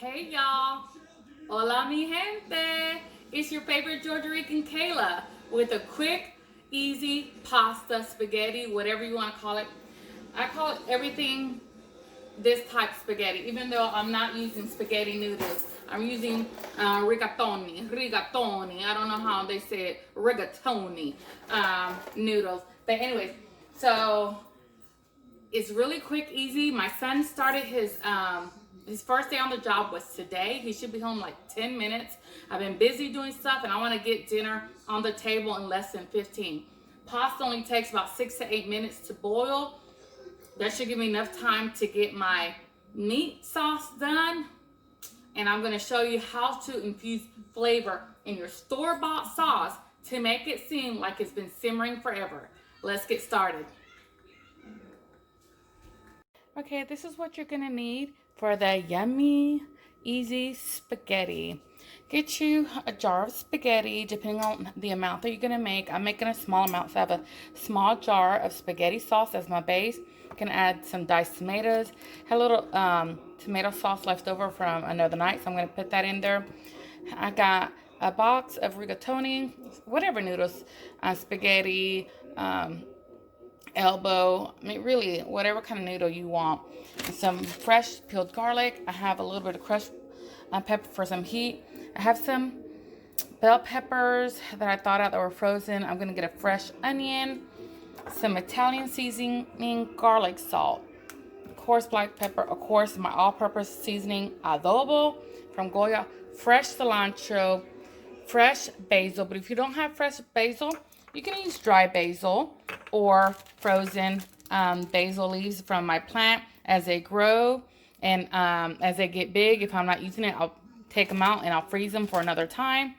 Hey y'all, hola mi gente. It's your favorite Georgia Rican Kayla with a quick, easy pasta, spaghetti, whatever you want to call it. I call it everything this type spaghetti, even though I'm not using spaghetti noodles. I'm using rigatoni. I don't know how they say it, rigatoni noodles. But anyways, so it's really quick, easy. My son started his first day on the job was today. He should be home like 10 minutes. I've been busy doing stuff and I want to get dinner on the table in less than 15. Pasta only takes about 6 to 8 minutes to boil. That should give me enough time to get my meat sauce done. And I'm going to show you how to infuse flavor in your store-bought sauce to make it seem like it's been simmering forever. Let's get started. Okay, this is what you're gonna need for the yummy, easy spaghetti. Get you a jar of spaghetti, depending on the amount that you're gonna make. I'm making a small amount, so I have a small jar of spaghetti sauce as my base. You can add some diced tomatoes. Had a little tomato sauce left over from another night, so I'm gonna put that in there. I got a box of rigatoni, whatever noodles, spaghetti, elbow, I mean really whatever kind of noodle you want. Some fresh peeled garlic. I have a little bit of crushed pepper for some heat. I have some bell peppers that I thawed out that were frozen. I'm gonna get a fresh onion, some Italian seasoning, garlic salt, of course black pepper, of course my all-purpose seasoning adobo from Goya, fresh cilantro, fresh basil. But if you don't have fresh basil, you can use dry basil or frozen basil leaves from my plant as they grow and as they get big. If I'm not using it, I'll take them out and I'll freeze them for another time.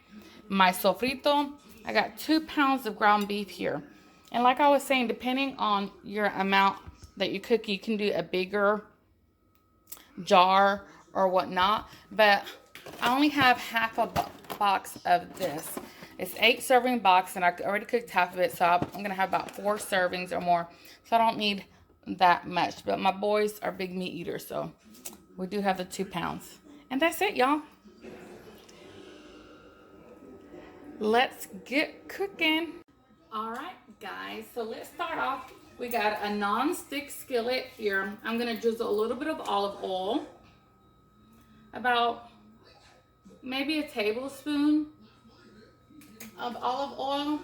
My sofrito, I got 2 pounds of ground beef here. And like I was saying, depending on your amount that you cook, you can do a bigger jar or whatnot. But I only have half a box of this. It's 8 serving box and I already cooked half of it, so I'm gonna have about 4 servings or more. So I don't need that much, but my boys are big meat eaters, so we do have the 2 pounds. And that's it, y'all. Let's get cooking. All right, guys, so let's start off. We got a non-stick skillet here. I'm gonna drizzle a little bit of olive oil, about maybe a tablespoon of olive oil.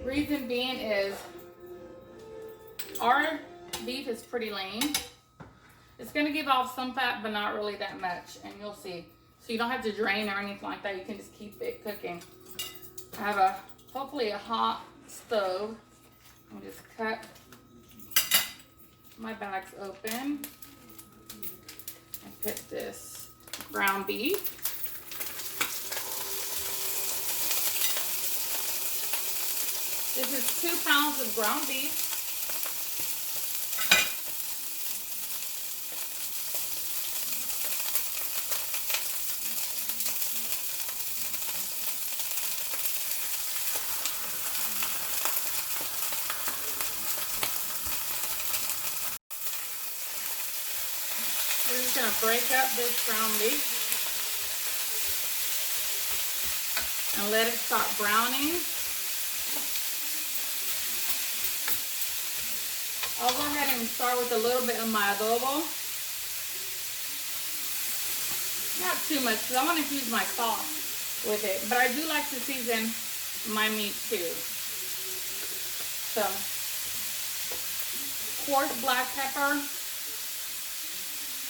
Reason being is our beef is pretty lean. It's gonna give off some fat, but not really that much, and you'll see. So you don't have to drain or anything like that. You can just keep it cooking. I have hopefully a hot stove. I'll just cut my bags open and put this ground beef. This is 2 pounds of ground beef. We're just gonna break up this ground beef and let it start browning. I'll go ahead and start with a little bit of my adobo. Not too much, because I want to infuse my sauce with it. But I do like to season my meat too. So, coarse black pepper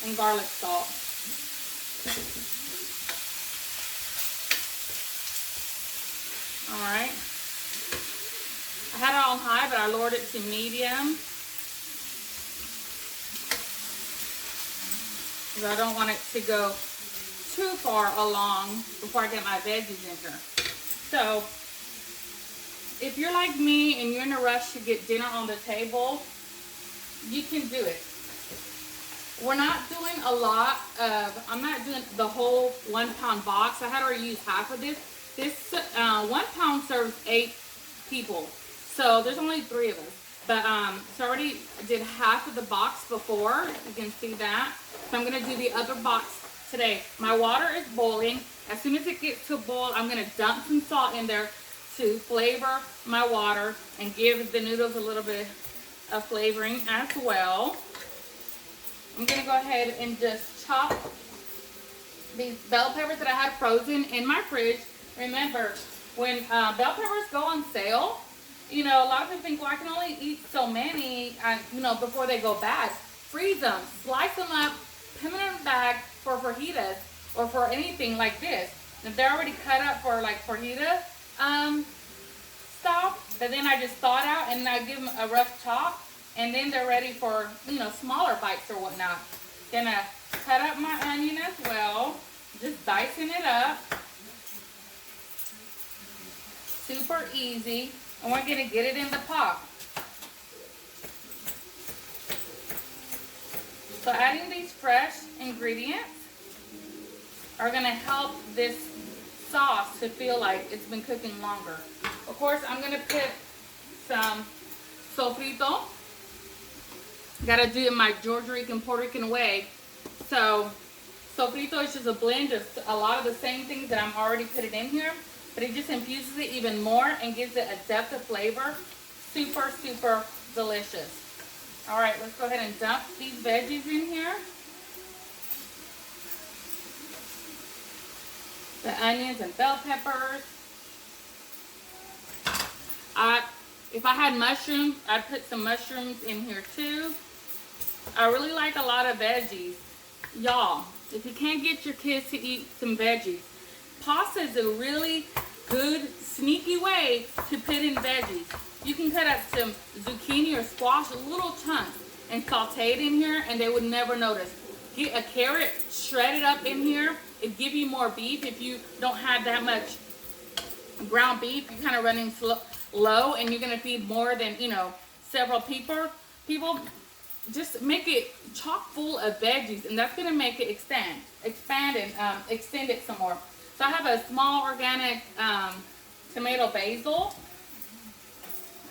and garlic salt. Alright. I had it on high, but I lowered it to medium. Because I don't want it to go too far along before I get my veggies in here. So, if you're like me and you're in a rush to get dinner on the table, you can do it. We're not doing a lot of, I'm not doing the whole 1 pound box. I had already used half of this. This 1 pound serves 8 people. So there's only 3 of us. But so I already did half of the box before. You can see that. So I'm going to do the other box today. My water is boiling. As soon as it gets to a boil, I'm going to dump some salt in there to flavor my water and give the noodles a little bit of flavoring as well. I'm going to go ahead and just chop these bell peppers that I had frozen in my fridge. Remember, when bell peppers go on sale, you know, a lot of people think, well, I can only eat so many, you know, before they go bad. Freeze them, slice them up, put them in a bag for fajitas or for anything like this. If they're already cut up for like fajita stuff, but then I just thaw it out and I give them a rough chop, and then they're ready for, you know, smaller bites or whatnot. Gonna cut up my onion as well, just dicing it up. Super easy. And we're gonna get it in the pot. So adding these fresh ingredients are gonna help this sauce to feel like it's been cooking longer. Of course, I'm gonna put some sofrito. Gotta do it my Georgia Rican, Puerto Rican way. So sofrito is just a blend of a lot of the same things that I'm already putting in here, but it just infuses it even more and gives it a depth of flavor. Super, super delicious. All right, let's go ahead and dump these veggies in here. The onions and bell peppers. If I had mushrooms, I'd put some mushrooms in here too. I really like a lot of veggies. Y'all, if you can't get your kids to eat some veggies, pasta is a really good, sneaky way to put in veggies. You can cut up some zucchini or squash, little chunks, and saute it in here, and they would never notice. Get a carrot, shred it up in here. It'd give you more beef if you don't have that much ground beef. You're kind of running low, and you're gonna feed more than, you know, several people. Just make it chock full of veggies, and that's gonna make it expand and extend it some more. So I have a small organic tomato basil.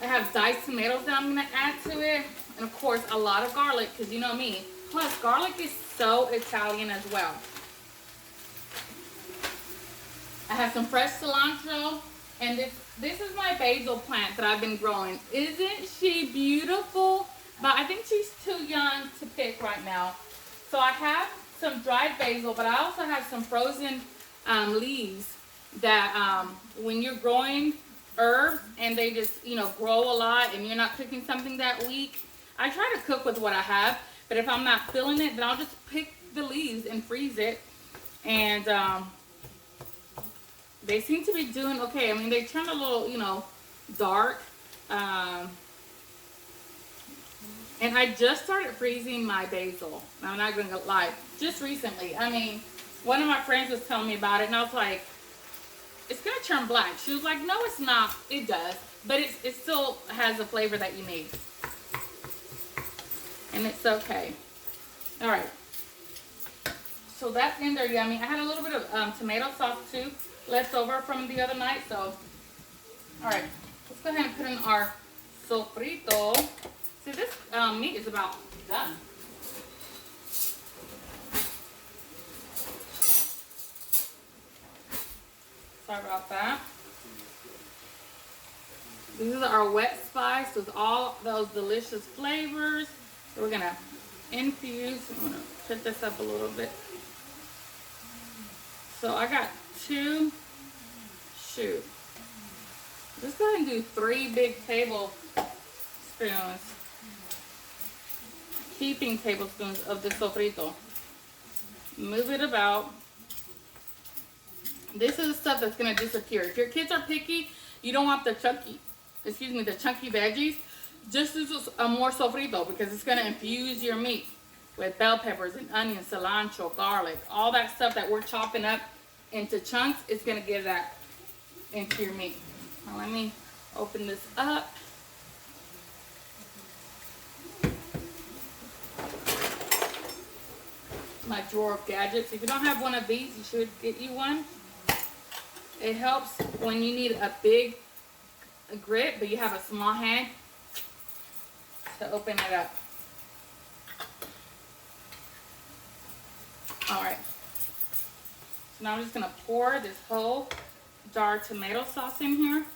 I have diced tomatoes that I'm gonna add to it, and of course a lot of garlic, because you know me. Plus, garlic is so Italian as well. I have some fresh cilantro, and this is my basil plant that I've been growing. Isn't she beautiful? But I think she's too young to pick right now. So I have some dried basil, but I also have some frozen leaves that when you're growing herbs and they just, you know, grow a lot and you're not cooking something that week, I try to cook with what I have, but if I'm not feeling it, then I'll just pick the leaves and freeze it. And they seem to be doing okay. I mean, they turned a little, you know, dark. And I just started freezing my basil. I'm not going to lie. Just recently. I mean, one of my friends was telling me about it, and I was like, it's going to turn black. She was like, no, it's not. It does. But it still has the flavor that you need. And it's okay. All right. So that's in there, yummy. I had a little bit of tomato sauce, too, left over from the other night. So, all right. Let's go ahead and put in our sofrito. See, this meat is about done. Sorry about that. This is our wet spice with all those delicious flavors. So we're gonna infuse. I'm gonna put this up a little bit. So I got two. Shoot. Let's go ahead and do 3 big tablespoons. Heaping tablespoons of the sofrito. Move it about. This is the stuff that's gonna disappear. If your kids are picky, you don't want the chunky veggies, just use a more sofrito because it's gonna infuse your meat with bell peppers and onions, cilantro, garlic, all that stuff that we're chopping up into chunks. It's gonna give that into your meat. Now let me open this up. My drawer of gadgets. If you don't have one of these, you should get you one. It helps when you need a big grit, but you have a small hand to open it up. All right. Now I'm just gonna pour this whole jar of tomato sauce in here.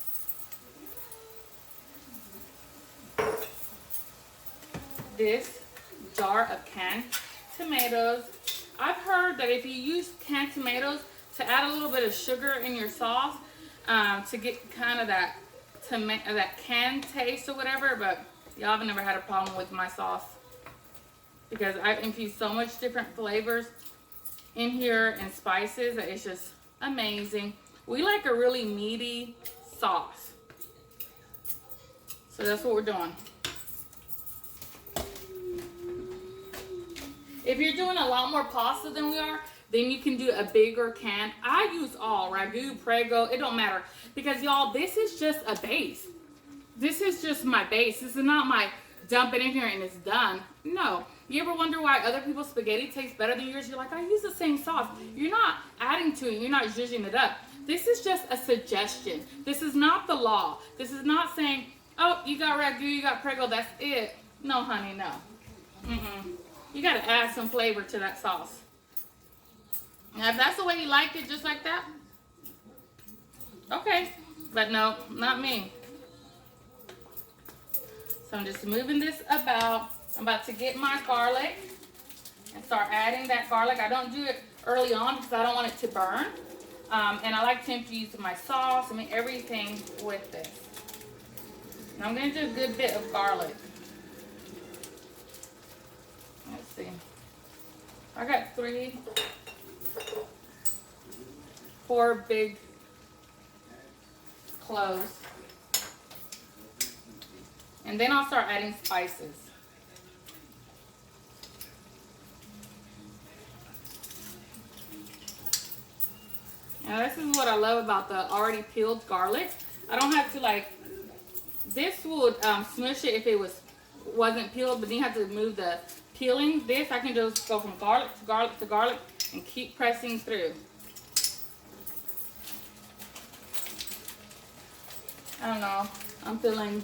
This jar of canned tomatoes. I've heard that if you use canned tomatoes to add a little bit of sugar in your sauce to get kind of that canned taste or whatever, but y'all have never had a problem with my sauce because I infuse so much different flavors in here and spices that it's just amazing. We like a really meaty sauce, so that's what we're doing. If you're doing a lot more pasta than we are, then you can do a bigger can. I use all, ragu, prego, it don't matter. Because y'all, this is just a base. This is just my base. This is not my dump it in here and it's done. No. You ever wonder why other people's spaghetti tastes better than yours? You're like, I use the same sauce. You're not adding to it. You're not zhuzhing it up. This is just a suggestion. This is not the law. This is not saying, oh, you got ragu, you got prego, that's it. No, honey, no. You got to add some flavor to that sauce. Now, if that's the way you like it, just like that, okay. But no, not me. So I'm just moving this about. I'm about to get my garlic and start adding that garlic. I don't do it early on because I don't want it to burn. And I like to infuse my sauce, everything with this. And I'm going to do a good bit of garlic. Let's see. I got 4 big cloves. And then I'll start adding spices. Now this is what I love about the already peeled garlic. I don't have to this would smush it if it wasn't peeled, but then you have to move the peeling. This, I can just go from garlic to garlic to garlic and keep pressing through. I don't know. I'm feeling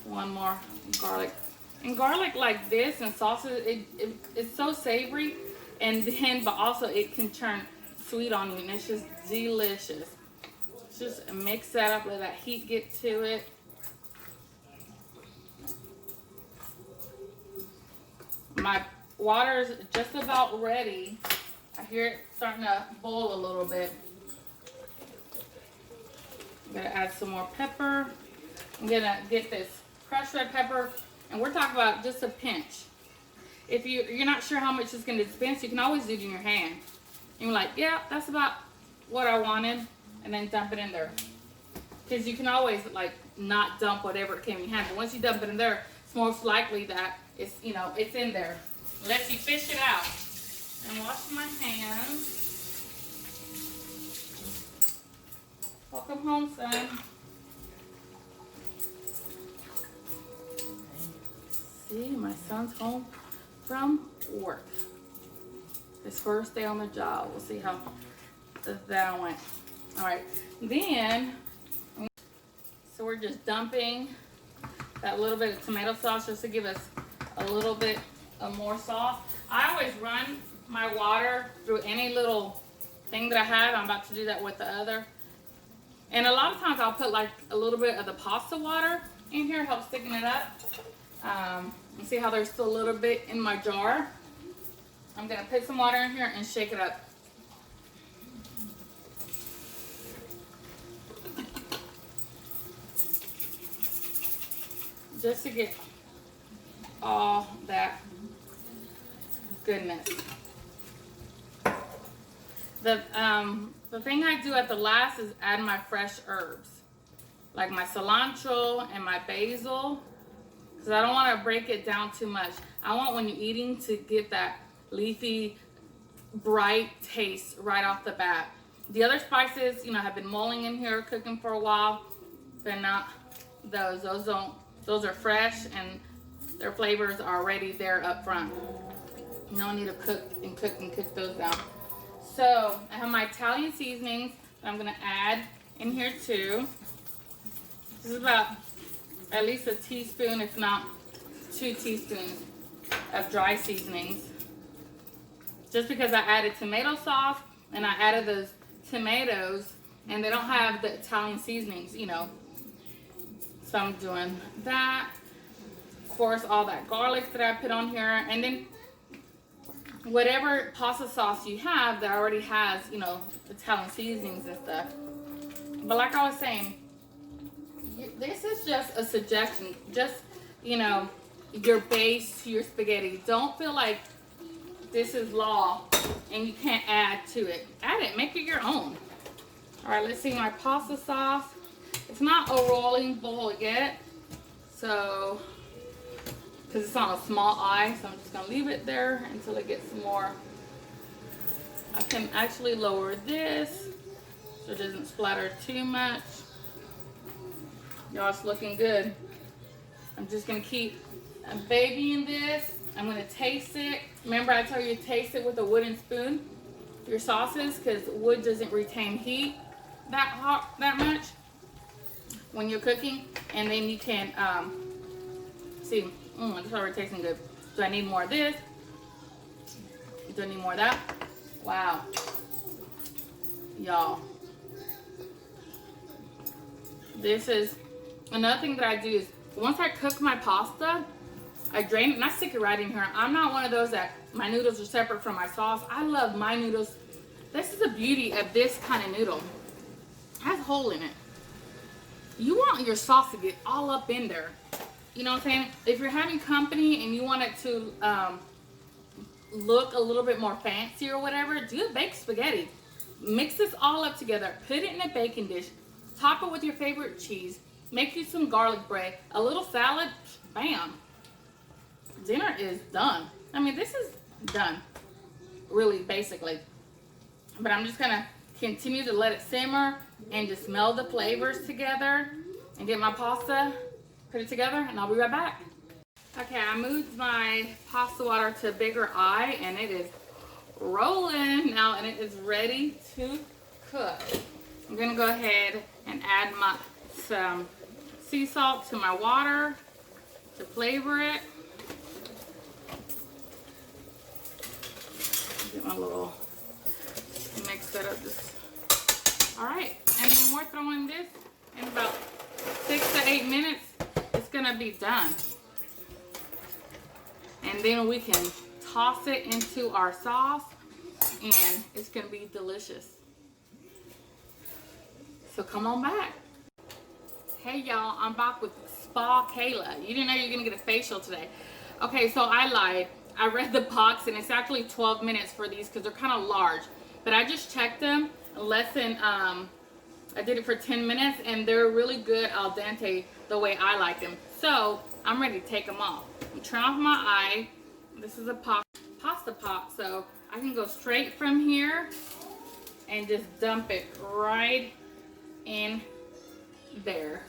one more garlic. And garlic like this and sauces, it's so savory, and then but also it can turn sweet on you, and it's just delicious. Just mix that up, let that heat get to it. My water is just about ready. I hear it starting to boil a little bit. I'm gonna add some more pepper. I'm gonna get this crushed red pepper, and we're talking about just a pinch. If you're not sure how much it's gonna dispense, you can always do it in your hand. And you're like, yeah, that's about what I wanted, and then dump it in there. Because you can always not dump whatever it came in your hand, but once you dump it in there, it's most likely that it's it's in there. Let you fish it out. And wash my hands. Welcome home, son. See, my son's home from work. His first day on the job. We'll see how that went. All right, then, so we're just dumping that little bit of tomato sauce just to give us a little bit of more sauce. I always run my water through any little thing that I have. I'm about to do that with the other. And a lot of times I'll put a little bit of the pasta water in here, help sticking it up. You see how there's still a little bit in my jar? I'm gonna put some water in here and shake it up. Just to get all that goodness. The thing I do at the last is add my fresh herbs, like my cilantro and my basil, because I don't want to break it down too much. I want when you're eating to get that leafy, bright taste right off the bat. The other spices, have been mulling in here, cooking for a while, but not those. Those are fresh and their flavors are already there up front. No need to cook those down. So I have my Italian seasonings that I'm gonna add in here too. This is about at least a teaspoon, if not 2 teaspoons of dry seasonings. Just because I added tomato sauce and I added the tomatoes, and they don't have the Italian seasonings, you know. So I'm doing that. Of course, all that garlic that I put on here, and then whatever pasta sauce you have that already has, you know, Italian seasonings and stuff. But like I was saying, this is just a suggestion. Just, you know, your base to your spaghetti. Don't feel like this is law and you can't add to it. Add it. Make it your own. All right, let's see my pasta sauce. It's not a rolling bowl yet, so because it's on a small eye, so I'm just gonna leave it there until it gets more. I can actually lower this so it doesn't splatter too much. Y'all, it's looking good. I'm just gonna keep babying this. I'm gonna taste it. Remember I told you to taste it with a wooden spoon, your sauces, because wood doesn't retain heat that much when you're cooking. And then you can see, it's already tasting good. Do I need more of this? Do I need more of that? Wow. Y'all. This is another thing that I do is once I cook my pasta, I drain it and I stick it right in here. I'm not one of those that my noodles are separate from my sauce. I love my noodles. This is the beauty of this kind of noodle. It has a hole in it. You want your sauce to get all up in there. You know what I'm saying? If you're having company and you want it to look a little bit more fancy or whatever, do a baked spaghetti. Mix this all up together. Put it in a baking dish. Top it with your favorite cheese. Make you some garlic bread. A little salad. Bam. Dinner is done. I mean, this is done. Really, basically. But I'm just going to continue to let it simmer and just meld the flavors together and get my pasta, put it together, and I'll be right back. Okay, I moved my pasta water to a bigger eye, and it is rolling now, and it is ready to cook. I'm gonna go ahead and add some sea salt to my water to flavor it. Get my little mix that up. All right, and then we're throwing this in about 6 to 8 minutes. It's gonna be done. And then we can toss it into our sauce and it's gonna be delicious. So come on back. Hey y'all, I'm back with Spa Kayla. You didn't know you were gonna get a facial today. Okay, so I lied. I read the box and it's actually 12 minutes for these because they're kind of large. But I just checked them less than, I did it for 10 minutes and they're really good al dente the way I like them. So I'm ready to take them off. I'm turning off my eye. This is a pasta pot, so I can go straight from here and just dump it right in there.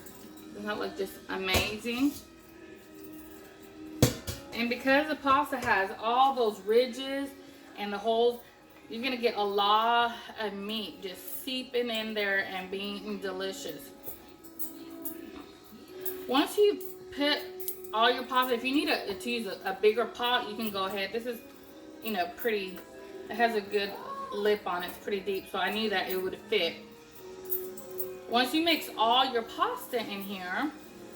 Doesn't that look just amazing? And because the pasta has all those ridges and the holes, you're gonna get a lot of meat just seeping in there and being delicious. Once you put all your pasta, if you need to use a bigger pot, you can go ahead. This is, you know, pretty, it has a good lip on it. It's pretty deep, so I knew that it would fit. Once you mix all your pasta in here,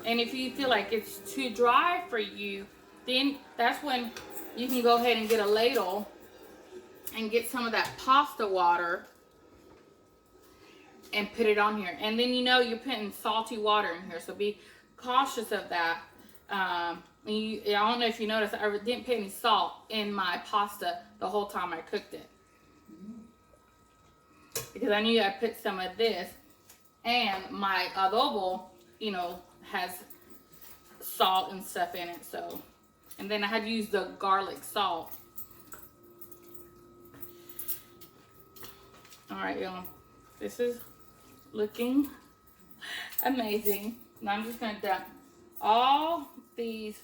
and if you feel like it's too dry for you, then that's when you can go ahead and get a ladle and get some of that pasta water and put it on here. And then you know you're putting salty water in here, so be cautious of that. I don't know if you noticed, I didn't put any salt in my pasta the whole time I cooked it, because I knew I put some of this, and my adobo, you know, has salt and stuff in it. So, and then I had to use the garlic salt. All right, y'all, this is looking amazing. Now I'm just gonna dump all these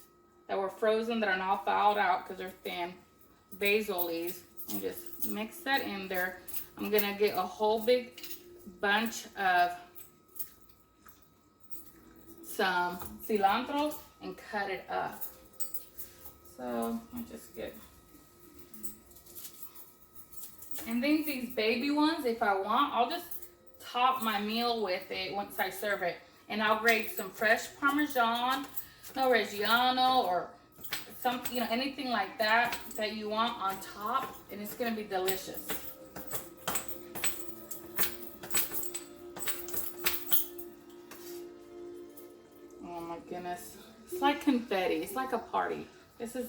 that were frozen that are now thawed out because they're thin basil leaves and just mix that in there. I'm gonna get a whole big bunch of some cilantro and cut it up. So I just get And then these baby ones, if I want, I'll just top my meal with it once I serve it. And I'll grate some fresh Parmesan, no Reggiano, or some, you know, anything like that that you want on top, and it's gonna be delicious. Oh my goodness. It's like confetti. It's like a party. This is,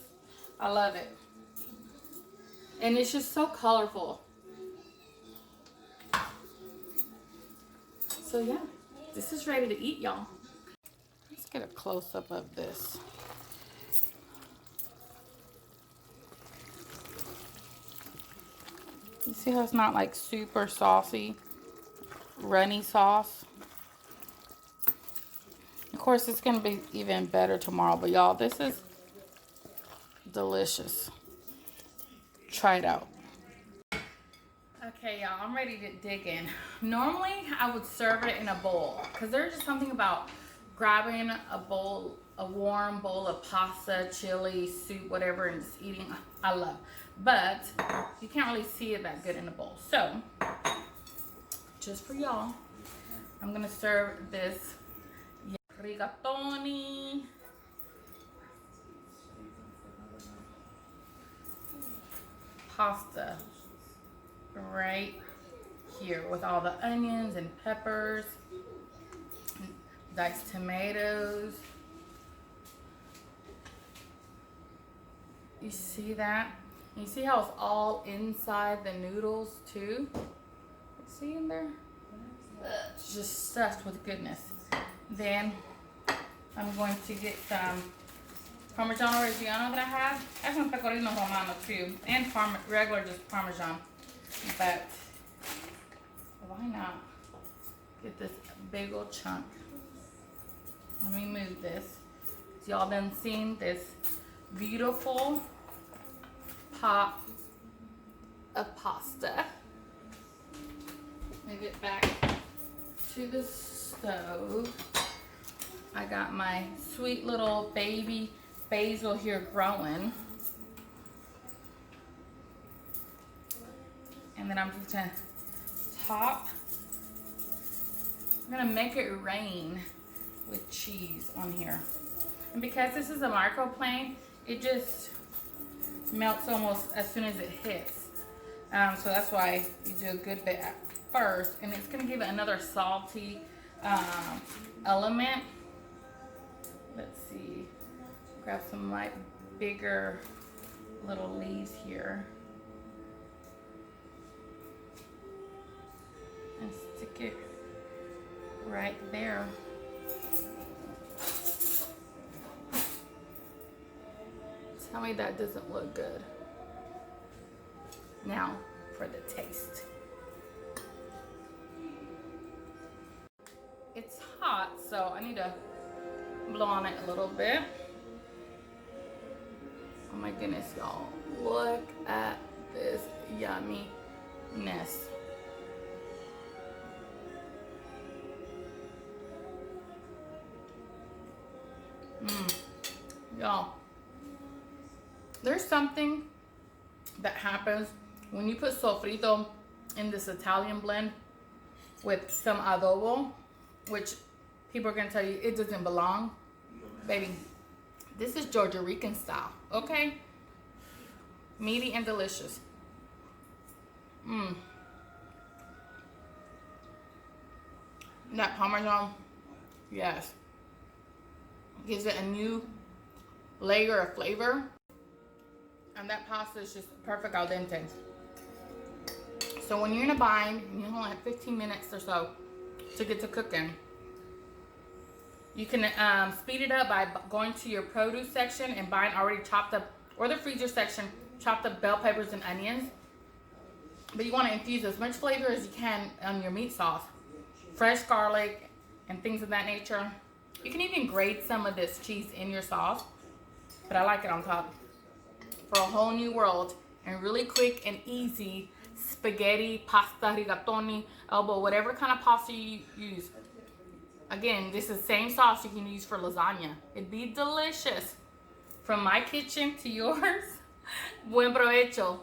I love it. And it's just so colorful. So yeah, this is ready to eat, y'all. Let's get a close-up of this. You see how it's not like super saucy, runny sauce? Of course, it's gonna be even better tomorrow, but y'all, this is delicious. Try it out. Okay, y'all, I'm ready to dig in. Normally, I would serve it in a bowl because there's just something about grabbing a bowl, a warm bowl of pasta, chili, soup, whatever, and just eating. I love. But you can't really see it that good in a bowl. So, just for y'all, I'm gonna serve this rigatoni. Pasta right here with all the onions and peppers, diced tomatoes. You see that? You see how it's all inside the noodles too? See in there? It's just stuffed with goodness. Then I'm going to get some Parmigiano Reggiano that I have. I have some Pecorino Romano too, and regular just Parmesan. But why not get this big old chunk? Let me move this. Y'all been seeing this beautiful pot of pasta. Move it back to the stove. I got my sweet little baby basil here growing. And then I'm just gonna top. I'm gonna make it rain with cheese on here. And because this is a microplane, it just melts almost as soon as it hits. So that's why you do a good bit at first. And it's gonna give it another salty element. Let's see. Grab some like bigger little leaves here. And stick it right there. Tell me that doesn't look good. Now for the taste. It's hot, so I need to blow on it a little bit. Oh my goodness, y'all. Look at this yumminess. Y'all, there's something that happens when you put sofrito in this Italian blend with some adobo, which people are gonna tell you it doesn't belong. Baby, this is Georgia Rican style, okay? Meaty and delicious. That Parmesan, yes, gives it a new layer of flavor. And that pasta is just perfect al dente. So when you're in a bind and you only have 15 minutes or so to get to cooking, you can speed it up by going to your produce section and buying already chopped up, or the freezer section, chopped up bell peppers and onions. But you want to infuse as much flavor as you can on your meat sauce. Fresh garlic and things of that nature. You can even grate some of this cheese in your sauce, but I like it on top. For a whole new world and really quick and easy spaghetti, pasta, rigatoni, elbow, whatever kind of pasta you use. Again, this is the same sauce you can use for lasagna. It'd be delicious. From my kitchen to yours, buen provecho.